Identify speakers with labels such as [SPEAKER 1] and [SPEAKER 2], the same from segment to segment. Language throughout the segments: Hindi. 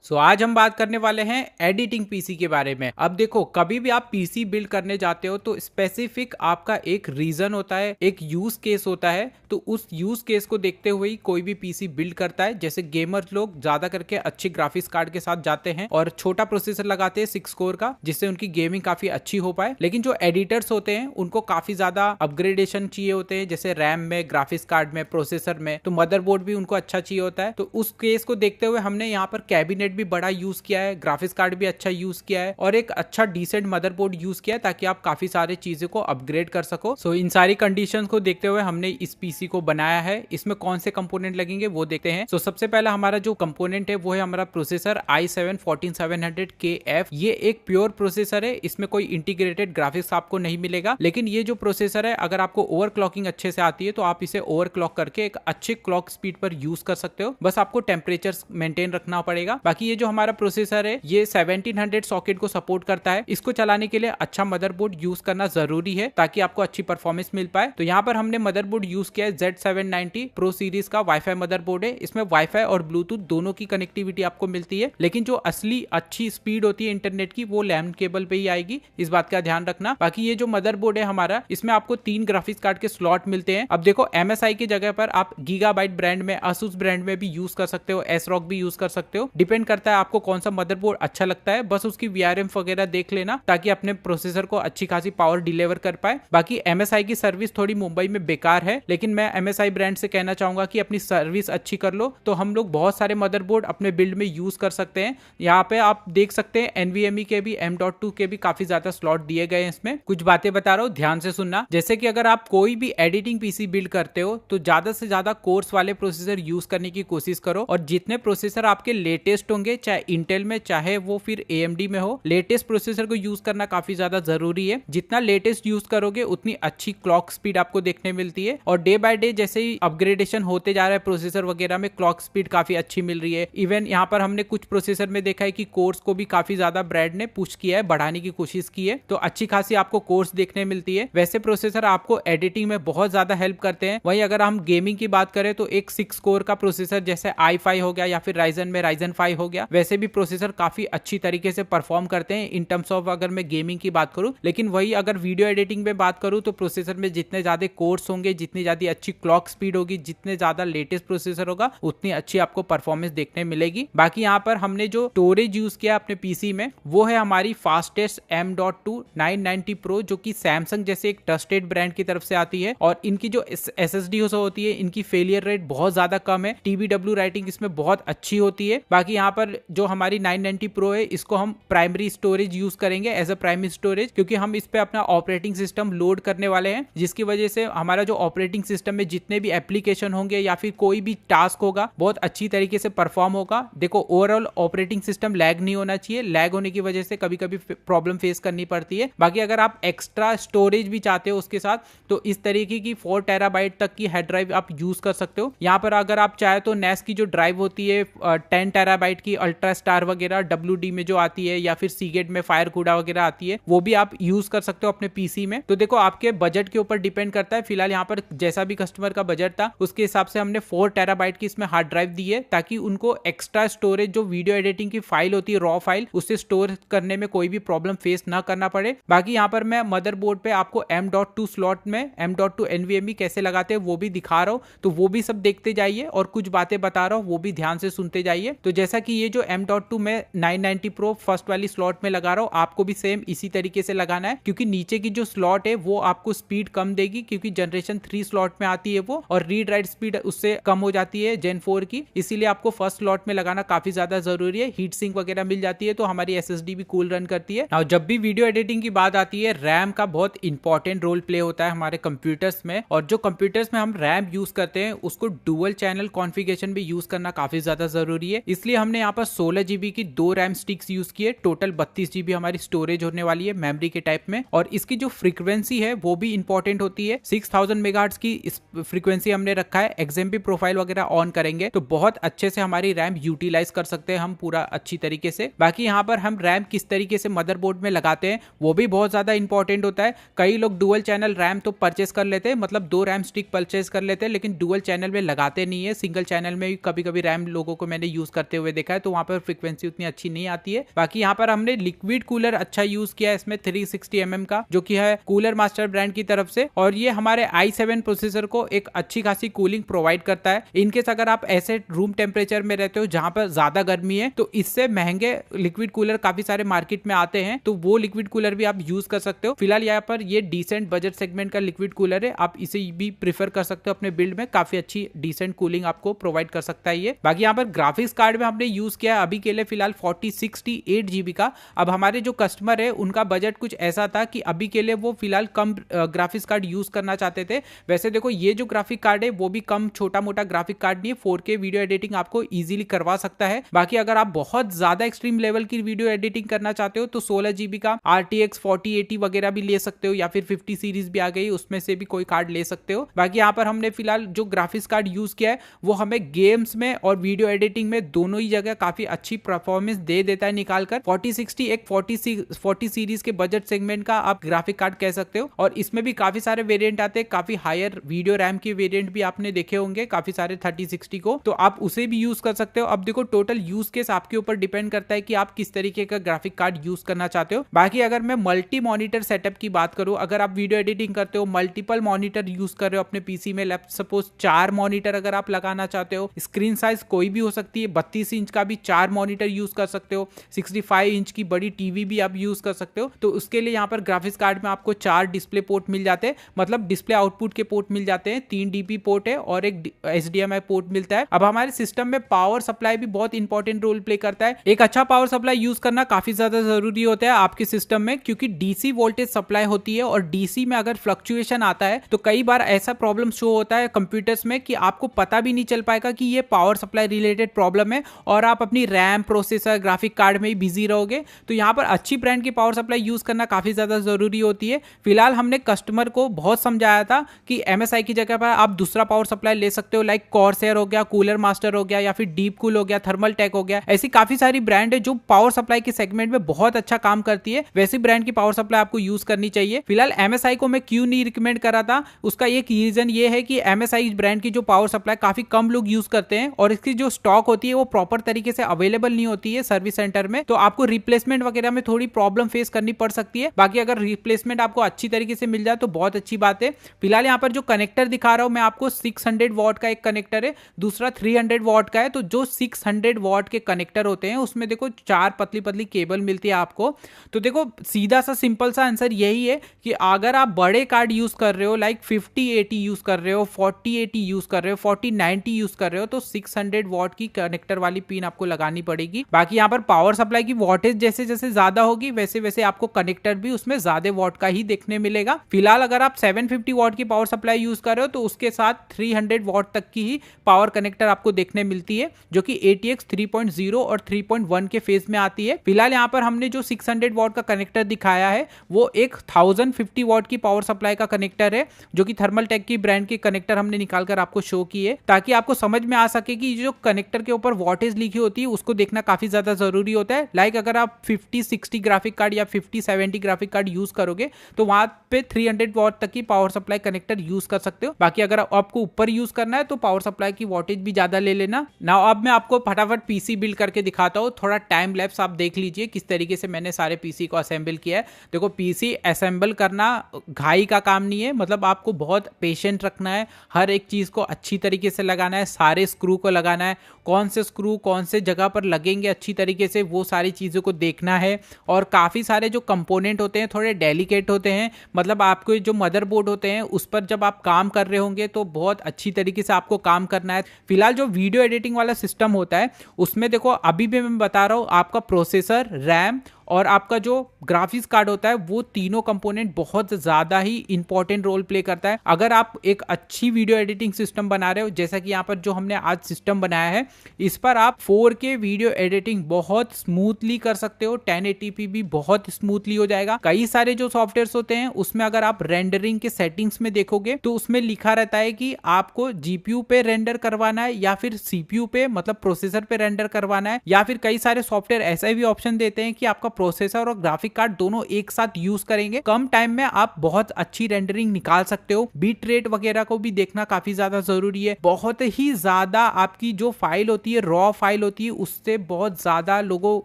[SPEAKER 1] आज हम बात करने वाले हैं एडिटिंग पीसी के बारे में। अब देखो, कभी भी आप पीसी बिल्ड करने जाते हो तो स्पेसिफिक आपका एक रीजन होता है, एक यूज केस होता है। तो उस यूज केस को देखते हुए ही कोई भी पीसी बिल्ड करता है। जैसे गेमर्स लोग ज्यादा करके अच्छे ग्राफिक्स कार्ड के साथ जाते हैं और छोटा प्रोसेसर लगाते हैं 6 कोर का, जिससे उनकी गेमिंग काफी अच्छी हो पाए। लेकिन जो एडिटर्स होते हैं उनको काफी ज्यादा अपग्रेडेशन चाहिए होते हैं, जैसे रैम में, ग्राफिक्स कार्ड में, प्रोसेसर में। तो मदरबोर्ड भी उनको अच्छा चाहिए होता है। तो उस केस को देखते हुए हमने यहाँ पर कैबिनेट भी बड़ा यूज किया है, ग्राफिक्स कार्ड भी अच्छा यूज किया है और एक अच्छा डिसेंट मदरबोर्ड यूज किया है, ताकि आप काफी सारे चीजों को अपग्रेड कर सको। इन सारी कंडीशंस को देखते हुए हमने इस पीसी को बनाया है। इसमें कौन से कंपोनेंट लगेंगे वो देखते हैं। सबसे पहला हमारा जो कंपोनेंट है वो है हमारा प्रोसेसर i7-14700KF। ये एक प्योर प्रोसेसर है, इसमें कोई इंटीग्रेटेड ग्राफिक्स आपको नहीं मिलेगा। लेकिन ये जो प्रोसेसर है, अगर आपको ओवरक्लॉकिंग अच्छे से आती है तो आप इसे ओवरक्लॉक करके एक अच्छे क्लॉक स्पीड पर यूज कर सकते हो। बस आपको टेम्परेचर मेंटेन रखना पड़ेगा। बाकी ये जो हमारा प्रोसेसर है ये 1700 सॉकेट को सपोर्ट करता है। इसको चलाने के लिए अच्छा मदरबोर्ड यूज करना जरूरी है, ताकि आपको अच्छी परफॉर्मेंस मिल पाए। तो यहाँ पर हमने मदरबोर्ड यूज किया है Z790 प्रो सीरीज का वाईफाई मदरबोर्ड है। इसमें वाईफाई और ब्लूटूथ दोनों की कनेक्टिविटी आपको मिलती है, लेकिन जो असली अच्छी स्पीड होती है इंटरनेट की वो लैन केबल पे ही आएगी, इस बात का ध्यान रखना। बाकी ये जो मदरबोर्ड है हमारा, इसमें आपको 3 ग्राफिक्स कार्ड के स्लॉट मिलते हैं। अब देखो, MSI की जगह पर आप गीगाबाइट ब्रांड में, Asus ब्रांड में भी यूज कर सकते हो, ASRock भी यूज कर सकते हो। डिपेंड करता है आपको कौन सा मदरबोर्ड अच्छा लगता है। बस उसकी VRM वगैरह देख लेना, ताकि अपने प्रोसेसर को अच्छी खासी पावर डिलीवर कर पाए। बाकी MSI की सर्विस थोड़ी मुंबई में बेकार है, लेकिन मैं MSI ब्रांड से कहना चाहूंगा कि अपनी सर्विस अच्छी कर लो। तो हम लोग बहुत सारे मदरबोर्ड अपने बिल्ड में यूज कर सकते हैं। यहाँ पे आप देख सकते हैं NVMe के भी, M.2 के भी काफी ज्यादा स्लॉट दिए गए हैं। इसमें कुछ बातें बता रहा हूँ, ध्यान से सुनना। जैसे कि अगर आप कोई भी एडिटिंग पीसी बिल्ड करते हो तो ज्यादा से ज्यादा कोर्स वाले प्रोसेसर यूज करने की कोशिश करो। और जितने प्रोसेसर आपके लेटेस्ट होंगे, चाहे इंटेल में चाहे वो फिर AMD में हो, लेटेस्ट प्रोसेसर को यूज करना काफी ज्यादा जरूरी है। जितना लेटेस्ट यूज करोगे उतनी अच्छी क्लॉक स्पीड आपको देखने मिलती है। और डे बाय डे जैसे ही अपग्रेडेशन होते जा रहा है प्रोसेसर वगैरह में, क्लॉक स्पीड काफी अच्छी मिल रही है। इवन यहाँ पर हमने कुछ प्रोसेसर में देखा है कि कोर्स को भी काफी ज्यादा ब्रांड ने पुश किया है, बढ़ाने की कोशिश की है। तो अच्छी खासी आपको कोर्स देखने मिलती है। वैसे प्रोसेसर आपको एडिटिंग में बहुत ज्यादा हेल्प करते हैं। वहीं अगर हम गेमिंग की बात करें तो एक 6 कोर का प्रोसेसर जैसे i5 हो गया, या फिर राइजन में राइजन 5 हो गया, वैसे भी प्रोसेसर काफी अच्छी तरीके से परफॉर्म करते हैं इन टर्म्स ऑफ, अगर मैं गेमिंग की बात करूं। लेकिन वही अगर वीडियो एडिटिंग में बात करूं तो प्रोसेसर में जितने ज्यादा कोर्स होंगे, जितनी ज्यादा अच्छी क्लॉक स्पीड होगी, जितने ज्यादा लेटेस्ट प्रोसेसर होगा, उतनी अच्छी आपको परफॉर्मेंस देखने मिलेगी। बाकी यहाँ पर हमने जो स्टोरेज यूज किया अपने पीसी में वो है हमारी फास्टेस्ट M.2 990 Pro, जो कि सैमसंग जैसे एक ट्रस्टेड ब्रांड की तरफ से आती है। और इनकी जो SSD होती है, इनकी फेलियर रेट बहुत ज्यादा कम है। TBW राइटिंग इसमें बहुत अच्छी होती है। बाकी यहाँ पर जो हमारी 990 Pro है, इसको हम प्राइमरी स्टोरेज यूज करेंगे एज अ प्राइमरी स्टोरेज, क्योंकि हम इस पे अपना ऑपरेटिंग सिस्टम लोड करने वाले हैं, जिसकी वजह से हमारा जो ऑपरेटिंग सिस्टम में जितने भी एप्लीकेशन होंगे या फिर कोई भी टास्क होगा, बहुत अच्छी तरीके से परफॉर्म होगा। देखो, ओवरऑल ऑपरेटिंग सिस्टम लैग नहीं होना चाहिए। लैग होने की वजह से कभी कभी प्रॉब्लम फेस करनी पड़ती है। बाकी अगर आप एक्स्ट्रा स्टोरेज भी चाहते हो उसके साथ, तो इस तरीके की 4 टेराबाइट तक की हेड ड्राइव आप यूज कर सकते हो। यहाँ पर अगर आप चाहे तो NAS की जो ड्राइव होती है 10 टेराबाइट की, अल्ट्रा स्टार वगैरह WD में जो आती है, या फिर सीगेट में फायर कूडा वगैरह आती है, वो भी आप यूज कर सकते हो अपने पीसी में। तो देखो, आपके बजट के ऊपर डिपेंड करता है। फिलहाल यहाँ पर जैसा भी कस्टमर का बजट था उसके हिसाब से हमने 4 टेराबाइट की इसमें हार्ड ड्राइव दी है, ताकि उनको एक्स्ट्रा स्टोरेज जो वीडियो एडिटिंग की फाइल होती है, रॉ फाइल, उससे स्टोर करने में कोई भी प्रॉब्लम फेस ना करना पड़े। बाकी यहाँ पर मैं मदरबोर्ड पे आपको M.2 स्लॉट में M.2 NVMe कैसे लगाते हैं वो भी दिखा रहा हूँ, तो वो भी सब देखते जाइए। और कुछ बातें बता रहा हूँ वो भी ध्यान से सुनते जाइए। तो जैसा कि ये जो M.2 में 990 Pro फर्स्ट वाली स्लॉट में लगा रहा हूँ, आपको भी सेम इसी तरीके से लगाना है, क्योंकि नीचे की जो स्लॉट है वो आपको स्पीड कम देगी, क्योंकि जनरेशन 3 स्लॉट में आती है वो, और रीड राइट स्पीड उससे कम हो जाती है Gen 4 की। इसीलिए आपको फर्स्ट स्लॉट में लगाना काफी ज्यादा जरूरी है। हीट सिंक वगैरह मिल जाती है तो हमारी SSD भी कूल रन करती है। और जब भी वीडियो एडिटिंग की बात आती है, रैम का बहुत इंपॉर्टेंट रोल प्ले होता है हमारे कंप्यूटर्स में। और जो कंप्यूटर्स में हम रैम यूज करते हैं उसको डुअल चैनल कॉन्फ़िगरेशन भी यूज करना काफी ज्यादा जरूरी है। इसलिए हमने यहाँ पर 16 GB की 2 रैम स्टिक्स यूज की है। टोटल 32 GB हमारी स्टोरेज होने वाली है मेमोरी के टाइप में। और इसकी जो फ्रीक्वेंसी है वो भी इंपॉर्टेंट होती है। 6000 मेगाहर्ट्ज की इस फ्रीक्वेंसी हमने रखा है। XMP प्रोफाइल वगैरह ऑन करेंगे तो बहुत अच्छे से हमारी रैम यूटिलाइज कर सकते हैं हम पूरा अच्छी तरीके से। बाकी यहाँ पर हम रैम किस तरीके से मदरबोर्ड में लगाते हैं वो भी बहुत ज्यादा इंपॉर्टेंट होता है। कई लोग डुअल चैनल रैम तो परचेस कर लेते हैं, मतलब 2 रैम स्टिक परचेस कर लेते हैं, लेकिन डुअल चैनल में लगाते नहीं है। सिंगल चैनल में कभी कभी रैम लोगों को मैंने यूज करते हुए देखा है। देखा है तो वहां पर फ्रीक्वेंसी उतनी अच्छी नहीं आती है। बाकी यहाँ पर हमने लिक्विड कूलर अच्छा यूज किया है इसमें 360 mm का, जो कि है कूलर मास्टर ब्रांड की तरफ से, और ये हमारे i7 प्रोसेसर को एक अच्छी खासी कूलिंग प्रोवाइड करता है। इनकेस अगर आप ऐसे रूम टेम्परेचर में रहते हो जहां पर ज्यादा गर्मी है तो इससे महंगे लिक्विड कूलर काफी सारे मार्केट में आते हैं, तो वो लिक्विड कूलर भी आप यूज कर सकते हो। फिलहाल यहाँ पर ये डिसेंट बजट सेगमेंट का लिक्विड कूलर है, आप इसे भी प्रीफर कर सकते हो अपने बिल्ड में, काफी अच्छी डिसेंट कूलिंग आपको प्रोवाइड कर सकता है ये। बाकी यहाँ पर ग्राफिक्स कार्ड में हमने यूज किया अभी के लिए फिलहाल 4068 GB का। अब हमारे जो कस्टमर है उनका बजट कुछ ऐसा था कि अभी के लिए वो फिलहाल कम ग्राफिक्स कार्ड यूज करना चाहते थे। वैसे देखो ये जो ग्राफिक कार्ड है वो भी कम छोटा मोटा ग्राफिक कार्ड नहीं है, 4K वीडियो एडिटिंग आपको इजीली करवा सकता है। बाकी अगर आप बहुत ज्यादा एक्सट्रीम लेवल की वीडियो एडिटिंग करना चाहते हो तो 16 GB का RTX 4080 वगैरह भी ले सकते हो, या फिर 50 सीरीज भी आ गई उसमें से भी कोई कार्ड ले सकते हो। बाकी यहाँ पर हमने फिलहाल जो ग्राफिक्स कार्ड यूज किया है वो हमें गेम्स में और वीडियो एडिटिंग में दोनों ही जगह काफी अच्छी परफॉर्मेंस दे देता है निकालकर। 4060 एक 40 सीरीज के बजट सेगमेंट का आप ग्राफिक कार्ड कह सकते हो, और इसमें भी काफी सारे वेरिएंट आते हैं, काफी हायर वीडियो रैम के वेरिएंट भी आपने देखे होंगे काफी सारे 3060 को, तो आप उसे भी यूज कर सकते हो। अब देखो टोटल यूज केस आपके ऊपर डिपेंड करता है कि आप किस तरीके का ग्राफिक कार्ड यूज करना चाहते हो। बाकी अगर मैं मल्टी मॉनिटर सेटअप की बात करूं, अगर आप वीडियो एडिटिंग करते हो, मल्टीपल मॉनिटर यूज कर रहे हो अपने पीसी में, सपोज 4 मॉनिटर अगर आप लगाना चाहते हो, स्क्रीन साइज कोई भी हो सकती है, 32 इंच का भी 4 मॉनिटर यूज कर सकते हो, 65 इंच की बड़ी टीवी भी आप यूज कर सकते हो, तो उसके लिए यहाँ पर ग्राफिक्स कार्ड में आपको 4 डिस्प्ले पोर्ट मिल जाते हैं, मतलब डिस्प्ले आउटपुट के पोर्ट मिल जाते हैं, 3 DP पोर्ट है और एक HDMI पोर्ट मिलता है। अब हमारे सिस्टम में पावर सप्लाई भी बहुत इंपॉर्टेंट रोल प्ले करता है। एक अच्छा पावर सप्लाई यूज करना काफी ज्यादा जरूरी होता है आपके सिस्टम में, क्योंकि DC वोल्टेज सप्लाई होती है और DC में अगर फ्लक्चुएशन आता है तो कई बार ऐसा प्रॉब्लम शो होता है कंप्यूटर्स में कि आपको पता भी नहीं चल पाएगा कि ये पावर सप्लाई रिलेटेड प्रॉब्लम है, और आप अपनी रैम, प्रोसेसर, ग्राफिक कार्ड में ही बिजी रहोगे। तो यहाँ पर अच्छी ब्रांड की पावर सप्लाई यूज करना काफी ज्यादा जरूरी होती है। फिलहाल हमने कस्टमर को बहुत समझाया था कि MSI की जगह पर आप दूसरा पावर सप्लाई ले सकते हो, लाइक कॉर्सर हो गया, कूलर मास्टर हो गया, या फिर डीप कूल हो गया, थर्मल टेक हो गया। ऐसी काफी सारी ब्रांड है जो पावर सप्लाई के सेगमेंट में बहुत अच्छा काम करती है, वैसी ब्रांड की पावर सप्लाई आपको यूज करनी चाहिए। फिलहाल MSI को मैं क्यों नहीं रिकमेंड करा था, उसका एक रीजन ये है कि MSI ब्रांड की जो पावर सप्लाई काफी कम लोग यूज करते हैं, और इसकी जो स्टॉक होती है वो प्रॉपर तरीके से अवेलेबल नहीं होती है सर्विस सेंटर में, तो आपको रिप्लेसमेंट वगैरह में थोड़ी प्रॉब्लम फेस करनी पड़ सकती है। बाकी अगर रिप्लेसमेंट आपको अच्छी तरीके से मिल जाए तो बहुत अच्छी बात है। फिलहाल यहाँ पर जो कनेक्टर दिखा रहा हूं मैं आपको, 600 वॉट का एक कनेक्टर है, दूसरा 300 वॉट का है। तो जो 600 वॉट के कनेक्टर होते हैं उसमें देखो 4 पतली पतली केबल मिलती है आपको। तो देखो सीधा सा सिंपल सा आंसर यही है कि अगर आप बड़े कार्ड यूज कर रहे हो, लाइक 5080 यूज कर रहे हो, 4080 यूज कर रहे हो, 4090 यूज कर रहे हो, तो 600 वॉट की कनेक्टर वाली पिन आपको लगानी पड़ेगी। बाकी यहाँ पर पावर सप्लाई की वॉटेज जैसे जैसे ज्यादा होगी वैसे वैसे आपको कनेक्टर भी उसमें ज्यादा वॉट का ही देखने मिलेगा। फिलहाल अगर आप 750 वॉट की पावर सप्लाई यूज कर रहे हो तो उसके साथ 300 वॉट तक की ही पावर कनेक्टर आपको देखने मिलती है, जो कि ATX 3.0 और 3.1 के फेज में आती है। फिलहाल यहाँ पर हमने जो 600 वॉट का कनेक्टर दिखाया है वो एक 1050 वॉट की पावर सप्लाई का कनेक्टर है, जो कि थर्मल टेक की ब्रांड के कनेक्टर हमने निकालकर आपको शो किए, ताकि आपको समझ में आ सके कि जो कनेक्टर के ऊपर वॉटेज लिखी होती है उसको देखना काफी ज्यादा जरूरी होता है। लाइक अगर आप 5060 ग्राफिक कार्ड या 5070 ग्राफिक कार्ड यूज करोगे तो वहां पे 300 वॉट तक की पावर सप्लाई कनेक्टर यूज कर सकते हो। बाकी अगर आपको ऊपर यूज करना है तो पावर सप्लाई की वॉटेज भी ज्यादा ले लेना। नाउ अब मैं आपको फटाफट पीसी बिल्ड करके दिखाता हूँ, थोड़ा टाइम लैप्स आप देख लीजिए किस तरीके से मैंने सारे पीसी को असेंबल किया है। देखो पीसी असेंबल करना घाई का काम नहीं है, मतलब आपको बहुत पेशेंट रखना है, हर एक चीज को अच्छी तरीके से लगाना है, सारे स्क्रू को लगाना है, कौन से स्क्रू कौन से जगह पर लगेंगे अच्छी तरीके से वो सारी चीज़ों को देखना है। और काफ़ी सारे जो कंपोनेंट होते हैं थोड़े डेलिकेट होते हैं, मतलब आपको जो मदरबोर्ड होते हैं उस पर जब आप काम कर रहे होंगे तो बहुत अच्छी तरीके से आपको काम करना है। फिलहाल जो वीडियो एडिटिंग वाला सिस्टम होता है उसमें देखो अभी भी मैं बता रहा हूँ, आपका प्रोसेसर, रैम और आपका जो ग्राफिक्स कार्ड होता है वो तीनों कंपोनेंट बहुत ज़्यादा ही इंपॉर्टेंट रोल प्ले करता है। अगर आप एक अच्छी वीडियो एडिटिंग सिस्टम बना रहे हो, जैसा कि यहाँ पर जो हमने आज सिस्टम बनाया है, इस पर आप 4K वीडियो एडिटिंग बहुत स्मूथली कर सकते हो, 1080p भी बहुत स्मूथली हो जाएगा। कई सारे जो सॉफ्टवेयर्स होते हैं उसमें अगर आप रेंडरिंग के सेटिंग्स में देखोगे तो उसमें लिखा रहता है कि आपको GPU पे रेंडर करवाना है या फिर CPU पे, मतलब प्रोसेसर पे रेंडर करवाना है, या फिर कई सारे सॉफ्टवेयर ऐसा भी ऑप्शन देते हैं कि आपका प्रोसेसर और ग्राफिक कार्ड दोनों एक साथ यूज करेंगे, कम टाइम में आप बहुत अच्छी रेंडरिंग निकाल सकते हो। बीट रेट वगैरह को भी देखना काफी ज्यादा जरूरी है। बहुत ही ज्यादा आपकी जो फाइल होती है, रॉ फाइल होती है, उससे बहुत ज्यादा लोगों,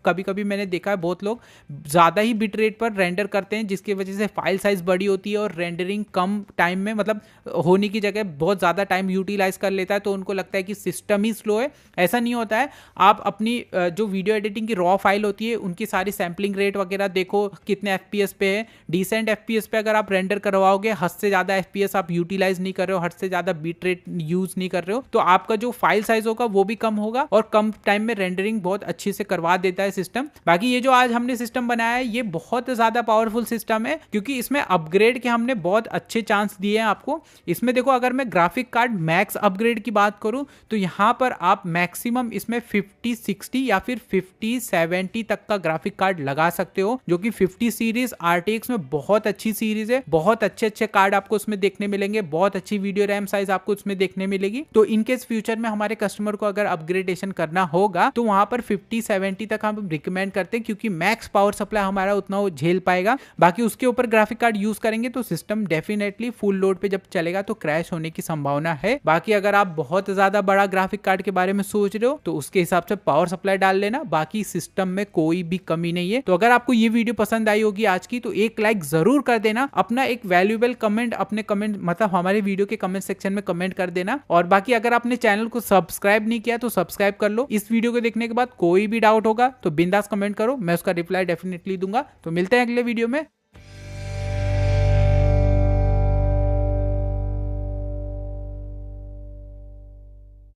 [SPEAKER 1] कभी कभी मैंने देखा है बहुत लोग ज्यादा ही बिट रेट पर रेंडर करते हैं, जिसकी वजह से फाइल साइज बड़ी होती है और रेंडरिंग कम टाइम में, मतलब होने की जगह बहुत ज्यादा टाइम यूटिलाइज कर लेता है, तो उनको लगता है कि सिस्टम ही स्लो है। ऐसा नहीं होता है। आप अपनी जो वीडियो एडिटिंग की रॉ फाइल होती है उनकी सारी सैम्पलिंग रेट वगैरह देखो, कितने एफपीएस पे है। डिसेंट एफपीएस पे अगर आप रेंडर करवाओगे, हद से ज्यादा एफपीएस आप यूटिलाइज नहीं कर रहे हो, हद से ज्यादा बिट रेट यूज नहीं कर रहे हो, तो आपका जो फाइल साइज होगा वो भी कम होगा और कम टाइम में रेंडरिंग बहुत अच्छी से करवा देता है सिस्टम। बाकी ये जो आज हमने सिस्टम बनाया है ये बहुत ज्यादा पावरफुल सिस्टम है, क्योंकि इसमें अपग्रेड के हमने बहुत अच्छे चांस दिए हैं आपको। इसमें देखो, अगर मैं ग्राफिक कार्ड मैक्स अपग्रेड की बात करूं तो यहां पर आप मैक्सिमम इसमें 5060 या फिर 5070 तक का ग्राफिक कार्ड लगा सकते हो, जो कि 50 सीरीज RTX में बहुत अच्छी सीरीज है। बहुत अच्छे अच्छे कार्ड आपको उसमें देखने मिलेंगे, बहुत अच्छी वीडियो रैम साइज आपको उसमें देखने मिलेगी। तो इनकेस फ्यूचर में हमारे कस्टमर को अगर अपग्रेडेशन करना होगा तो वहां पर 5070 तक हम रिकमेंड करते हैं, क्योंकि मैक्स पावर सप्लाई हमारा उतना वो झेल पाएगा। बाकी उसके ऊपर ग्राफिक कार्ड यूज करेंगे तो सिस्टम डेफिनेटली फुल लोड पे जब चलेगा तो क्रैश होने की संभावना है। बाकी अगर आप बहुत ज्यादा बड़ा ग्राफिक कार्ड के बारे में सोच रहे हो तो उसके हिसाब से पावर सप्लाई डाल लेना, बाकी सिस्टम में कोई भी कमी नहीं है। तो अगर आपको ये वीडियो पसंद आई होगी आज की, तो एक लाइक जरूर कर देना, अपना एक वैल्यूएबल कमेंट अपने कमेंट मतलब हमारे वीडियो के कमेंट सेक्शन में कमेंट कर देना। और बाकी अगर आपने चैनल को सब्सक्राइब नहीं किया तो सब्सक्राइब कर लो। इस वीडियो को देखने के बाद कोई भी डाउट होगा तो बिंदास कमेंट करो, मैं उसका रिप्लाई डेफिनेटली दूंगा। तो मिलते हैं अगले वीडियो में।